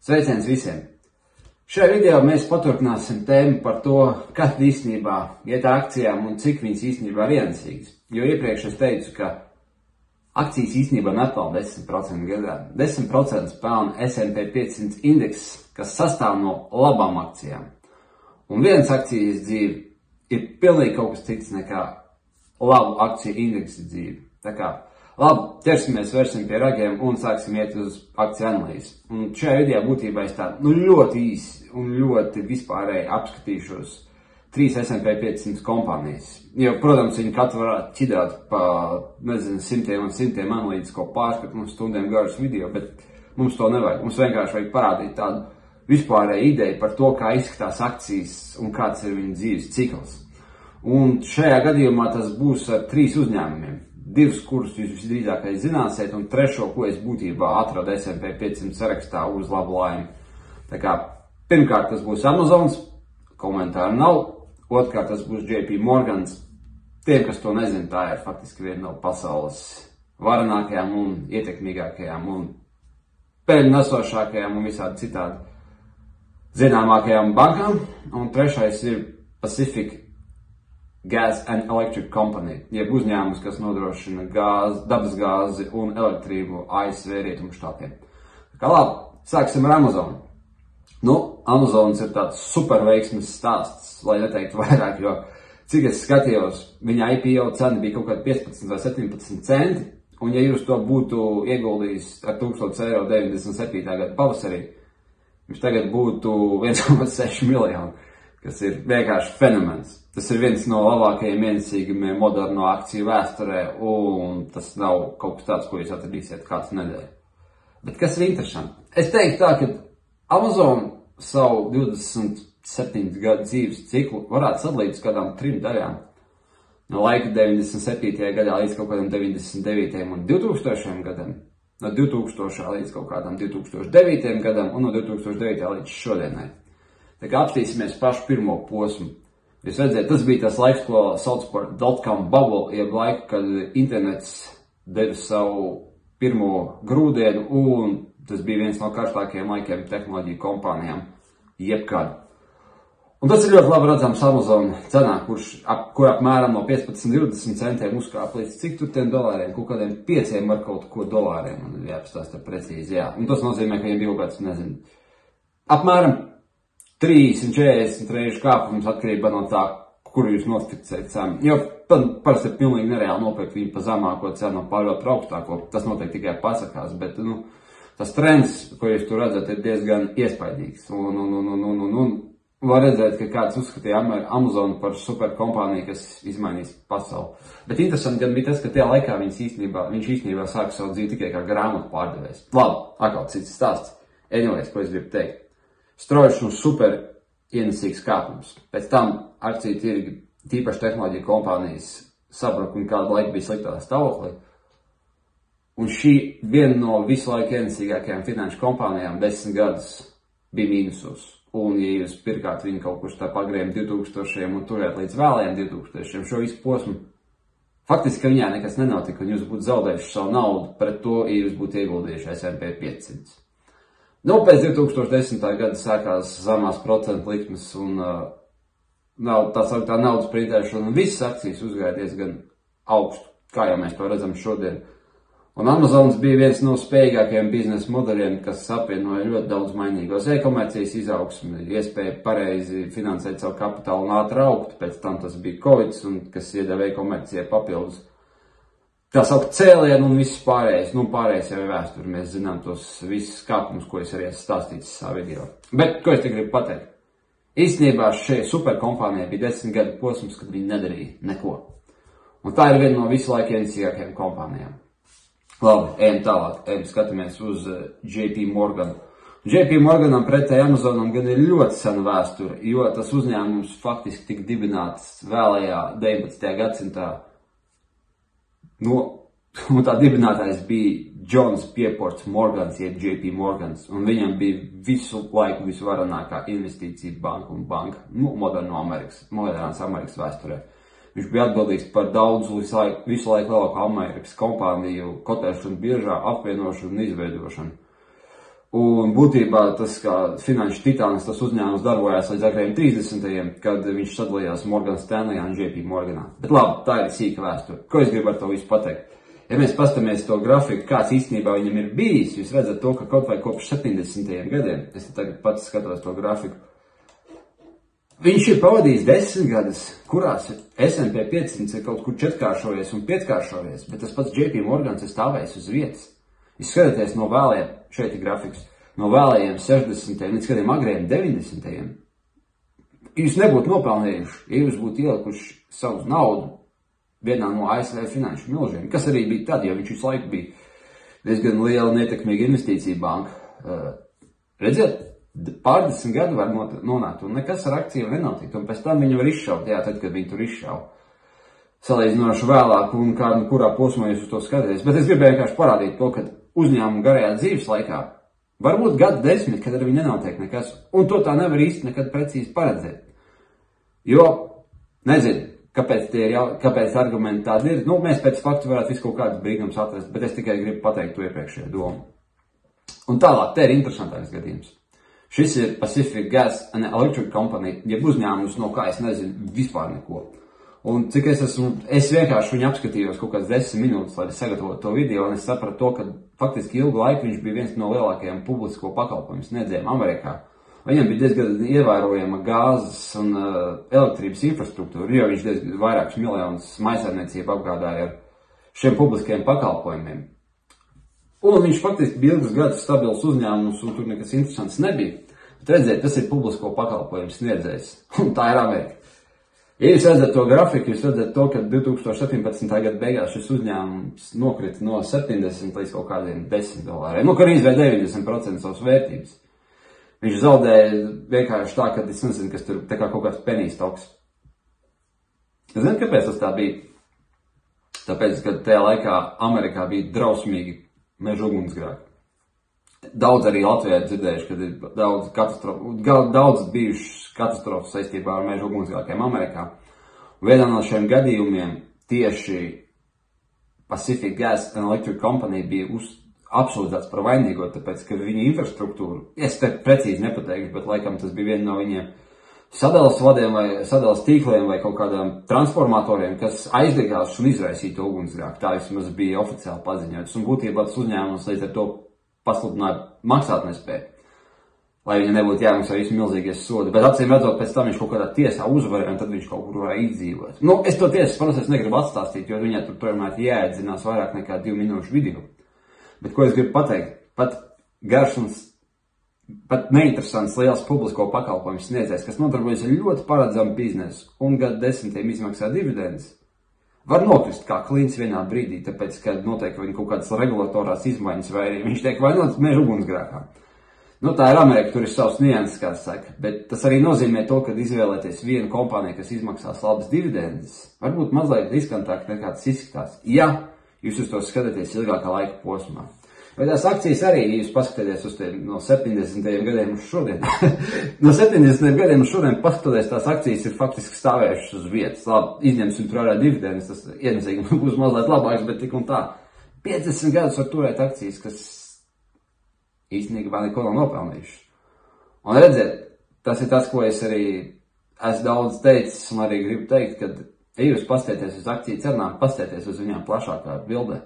Sveiciens visiem! Šajā video mēs paturpināsim tēmu par to, kad īstenībā iet akcijām un cik viņas īstenībā ir ienesīgas. Jo iepriekš es teicu, ka akcijas īstenībā nepelna 10% gadā. 10% pelna S&P 500 indeks, kas sastāv no labām akcijām. Un vienas akcijas dzīve ir pilnīgi kaut kas cits nekā labu akciju indeksa dzīve. Tā kā labi, ķersimies, vērsim pie ragiem un sāksim iet uz akciju analīzi. Un šajā video būtībā es tādu ļoti īsi un ļoti vispārēji apskatīšos 3 S&P 500 kompānijas. Jo, protams, viņi katru varētu ķidāt pa, simtiem un simtiem analītisko pārskatu un stundiem garus video, bet mums to nevajag. Mums vienkārši vajag parādīt tādu vispārēju ideju par to, kā izskatās akcijas un kāds ir viņu dzīves cikls. Un šajā gadījumā tas būs ar 3 uzņēmumiem. 2, kurus jūs visdrīzākais zināsiet, un 3, ko es būtībā atradu S&P 500 sarakstā uz labu laimi. Tā kā, pirmkārt tas būs Amazons, komentāru nav, otrkārt tas būs JP Morgans. Tiem, kas to nezina, tā ir faktiski viena no pasaules varenākajām un ietekmīgākajām un peļņu nesošākajām un visādi citādi zināmākajām bankām. Un 3. ir Pacific Gas and Electric Company, jeb uzņēmums, kas nodrošina dabasgāzi un elektrību ASV rietumu štatiem. Tā kā labi, sāksim ar Amazonu. Amazons ir tāds super veiksmes stāsts, lai neteiktu vairāk, jo cik es skatījos, viņa IPO cena bija kaut kāda 15 vai 17 centi, un ja jūs to būtu ieguldījis ar 1000 eiro 97. gada pavasarī, viņš tagad būtu 1,6 miljonu, kas ir vienkārši fenomens. Tas ir viens no labākajiem ienesīgumiem moderno akciju vēsturē, un tas nav kaut kas tāds, ko jūs atradīsiet katru nedēļu. Bet kas ir interesanti? Es teiktu tā, ka Amazon savu 27 gadu dzīves ciklu varētu sadalīt uz kādām 3 daļām. No laika 97. gadā līdz kaut kādam 99. un 2000. gadam, no 2000. līdz kaut kādam 2009. gadam un no 2009. līdz šodienai. Tā kā apstīsimies pašu pirmo posmu. Jūs redzēt, tas bija tas laiks, ko sauc par dotcom bubble, jeb laiku, kad internets deva savu pirmo grūdienu, un tas bija viens no karstākajiem laikiem tehnoloģiju kompānijām jebkad. Un tas ir ļoti labi redzams Amazon cenā, kur apmēram no 15-20 centiem uzkāp līdz cik tur tiem dolāriem, kaut kādiem 5 var kaut ko dolāriem, un jāpastāsta precīzi, jā. Un tas nozīmē, ka viņiem bija kaut kāds, nezinu, apmēram 30-40 reižu kāpums atkarībā no tā, kuru jūs nostipricējat cenu. Jo parasti ir pilnīgi nereāli nopirkt viņu pa zemāko cenu un pārdot par augstāko. Tas notiek tikai pasakās, bet tas trends, ko jūs tur redzat, ir diezgan iespaidīgs. Un var redzēt, ka kāds uzskatīja Amazonu par super kompāniju, kas izmainīs pasauli. Bet interesanti gan bija tas, ka tajā laikā viņš īstenībā sāka savu dzīvi tikai kā grāmatu pārdevējs. Labi, atkal cits stāsts. Anyways, ko es gribu teikt. Strauji un super ienesīgs kāpums. Pēc tam akciju tirgi, tīpaši tehnoloģiju kompānijas, sabruka un kādu laiku bija sliktā stāvoklī. Un šī viena no visu laiku ienesīgākajām finanšu kompānijām 10 gadus bija mīnusos. Un, ja jūs pirkāt viņu kaut kur starp agrējiem 2000 un turēt līdz vēlējiem 2000, šo visu posmu, faktiski, ka viņā nekas nenotika, un jūs būtu zaudējuši savu naudu pret to, ja jūs būtu ieguldījuši S&P 500. Pēc 2010. gada sākās zemās procentu likmes un tā naudas printēšana, un visas akcijas uzgāja diezgan augstu, kā jau mēs to redzam šodien. Un Amazons bija viens no spējīgākajiem biznesa modeļiem, kas apvienoja ļoti daudz mainīgos e-komercijas izaugsmi, iespēju pareizi finansēt savu kapitālu un ātri augt, pēc tam tas bija Covid, un kas iedeva e-komercijai papildus. Tā saukt cēlienu un viss pārējais. Pārējais jau ir vēsturi. Mēs zinām tos visus kāpumus, ko es arī esmu stāstījis savā video. Bet, ko es te gribu pateikt? Īstenībā šie superkompānijai bija 10 gadu posms, kad viņi nedarīja neko. Un tā ir viena no visu laiku ienesīgākajām kompānijām. Labi, ejam tālāk. Skatāmies uz JP Morgan. JP Morganam pretēji Amazonam gan ir ļoti sena vēsture, jo tas uzņēmums faktiski tika dibināts vēlējā 19. gadsimtā. Un tā dibinātājs bija Johns Pierpont Morgans, jeb JP Morgans, un viņam bija visu laiku visvarenākā investīcija banka un banka, modernās Amerikas vēsturē. Viņš bija atbildīgs par daudzu visu laiku lielāko Amerikas kompāniju kotēšanu biržā, apvienošanu un izveidošanu. Un būtībā tas, kā finanšu titāns, tas uzņēmums darbojās līdz agrējiem 30. kad viņš sadalījās Morgan Stanley un JP Morganā. Bet labi, tā ir sīka vēsture. Ko es gribu ar to visu pateikt? Ja mēs pastamies to grafiku, kāds īstenībā viņam ir bijis, jūs redzat to, ka kaut vai kopš 70. gadiem, es tagad pats skatos to grafiku, viņš ir pavadījis 10 gadus, kurās S&P 500 ir kaut kur 4-kāršojies un 5-kāršojies, bet tas pats JP Morgans ir stāvējis uz vietas. Jūs skatāties no vēlējiem, šeit ir grafiks, no vēlējiem 60. līdz kādiem agrējiem 90. Jūs nebūtu nopelnījuši, ja jūs būtu ielikuši savu naudu vienā no ASV finanšu milžiem, kas arī bija tad, jo viņš visu laiku bija diezgan liela netekmīga investīcija banka. Redziet, pārdesmit gadu var nonākt, un nekas ar akciju nenotiek, un pēc tam viņi var izšaut, jā, tad, kad viņi tur izšauj. Salīdzinoši vēlāk, un kurā posmā jūs uz to skatāties. Bet es gribēju vienkārši parādīt to, ka uzņēmumu garajā dzīves laikā varbūt gadu 10, kad ar viņu nenotiek nekas, un to tā nevar īsti nekad precīzi paredzēt. Jo, nezinu, kāpēc argumenti tādi ir. Nu, mēs pēc faktu varētu visu kaut kādus brīnums atrast, bet es tikai gribu pateikt to iepriekšējo domu. Un tālāk, te ir interesantāks gadījums. Šis ir Pacific Gas and Electric Company, jeb uzņēmums, no kā es nezinu vispār neko. Un cik es vienkārši viņu apskatījos kaut kāds 10 minūtes, lai sagatavotu to video, un es sapratu to, ka faktiski ilgu laiku viņš bija viens no lielākajiem publisko pakalpojumu sniedzējiem Amerikā. Viņam bija diezgan ievērojama gāzes un elektrības infrastruktūra, jo viņš diezgan vairākus miljonus mājsaimniecību apgādāja ar šiem publiskajiem pakalpojumiem. Un viņš faktiski bija ilgus gadus stabils uzņēmums, un tur nekas interesants nebija. Bet redziet, tas ir publisko pakalpojumu sniedzējs, un tā ir Amerika. Ja jūs redzat to grafiku, jūs redzat to, ka 2017. gada beigās šis uzņēmums nokrita no 70 līdz kaut kādiem $10. Nu, ka arī izvēl 90% savas vērtības. Viņš zaudēja vienkārši tā, ka es nezinu, kas tur tā kā kaut kāds penny stocks. Zinu, kāpēc tas tā bija? Tāpēc, ka tajā laikā Amerikā bija drausmīgi meža ugunsgrēki. Daudz arī Latvijā dzirdējuši, kad ir daudz bijušas katastrofas saistībā ar meža ugunsgrēkiem Amerikā. Un vienā no šiem gadījumiem tieši Pacific Gas and Electric Company bija apsūdzēts par vainīgo, tāpēc, ka viņu infrastruktūru, es te precīzi nepateikšu, bet laikam tas bija viena no viņiem sadalas vadiem vai sadalas tīkliem vai kaut kādām transformatoriem, kas aizdegās un izraisīja to ugunsgrēku. Tā vismaz bija oficiāli paziņots. Un būtībā tas uzņēmums līdz ar to pasludināja maksāt nespēju, lai viņa nebūtu jāmaksā visi milzīgie sodi. Bet acīm redzot, pēc tam viņš kaut kādā tiesā uzvarēja, un tad viņš kaut kur varēja izdzīvot. Nu, es to tiesas procesu negribu atstāstīt, jo viņai tur tomēr jāiedzinās vairāk nekā 2 minūšu video. Bet ko es gribu pateikt? Pat garš un pat neinteresants liels publisko pakalpojumu sniedzējs, kas nodarbojas ar ļoti paredzamu biznesu un gadu 10 izmaksā dividendes, var nokrist kā klīns vienā brīdī, tāpēc, ka notiek viņa kaut kādas regulatorās izmaiņas, vai arī viņš tiek vainots meža ugunsgrēkā. Nu, tā ir Amerika, tur ir savs nianses, kā saka, bet tas arī nozīmē to, ka izvēlēties vienu kompāniju, kas izmaksās labas dividendes, varbūt mazliet riskantāk nekā tas izskatās, ja jūs uz to skatāties ilgākā laika posmā. Vai tās akcijas arī, ja jūs paskatāties uz tiem no 70. gadiem uz šodien, no 70. gadiem uz šodien paskatoties, tās akcijas ir faktiski stāvējušas uz vietas. Labi, izņemsim tur ārā dividendes, tas ienesīgums būs mazliet labāks, bet tik un tā. 50 gadus var turēt akcijas, kas īstenībā neko nav nopelnījušas. Un redziet, tas ir tas, ko es arī esmu daudz teicis un arī gribu teikt, kad ja jūs pastieties uz akciju cenām, pastieties uz viņām plašākā bildē.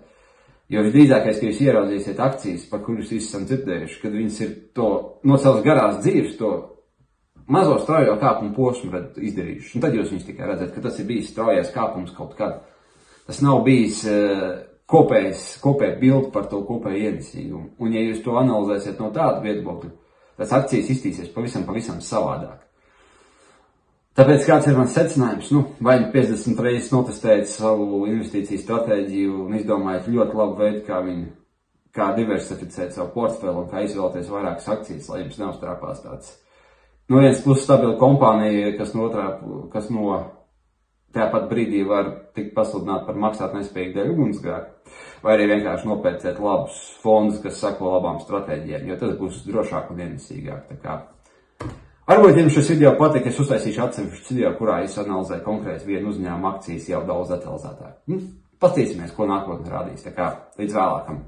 Jo visdrīzākais, ka jūs ieraudzīsiet akcijas, par kuras visi esam dzirdējuši, kad viņas ir to no savas garās dzīves, to mazo straujo kāpumu posmu izdarījuši. Un tad jūs viņus tikai redzat, ka tas ir bijis straujais kāpums kaut kad. Tas nav bijis kopēja bildi par to kopēju ienesīgumu. Un ja jūs to analizēsiet no tāda viedokļa, tas akcijas iztīsies pavisam savādāk. Tāpēc kāds ir mans secinājums? Nu, vai 50 reizes notestējat savu investīciju stratēģiju un izdomājat ļoti labu veidu, kā diversificēt savu portfeli un kā izvēlēties vairākas akcijas, lai jums neuztrāpās tāds. No vienas puses stabila kompānija, kas no tāpat brīdī var tikt pasludināt par maksāt nespējīgu dēļ ugunsgrēku, vai arī vienkārši nopērciet labus fondus, kas sako labām stratēģijām, jo tas būs drošāk un ienesīgāk. Tā kā varbūt jums šis video patika, es uztaisīšu atsevišķu video, kurā es analizēju konkrēti vienu uzņēmumu akcijas jau daudz detalizētāk. Paskatīsimies, ko nākotnē rādīs. Tā kā līdz vēlākam.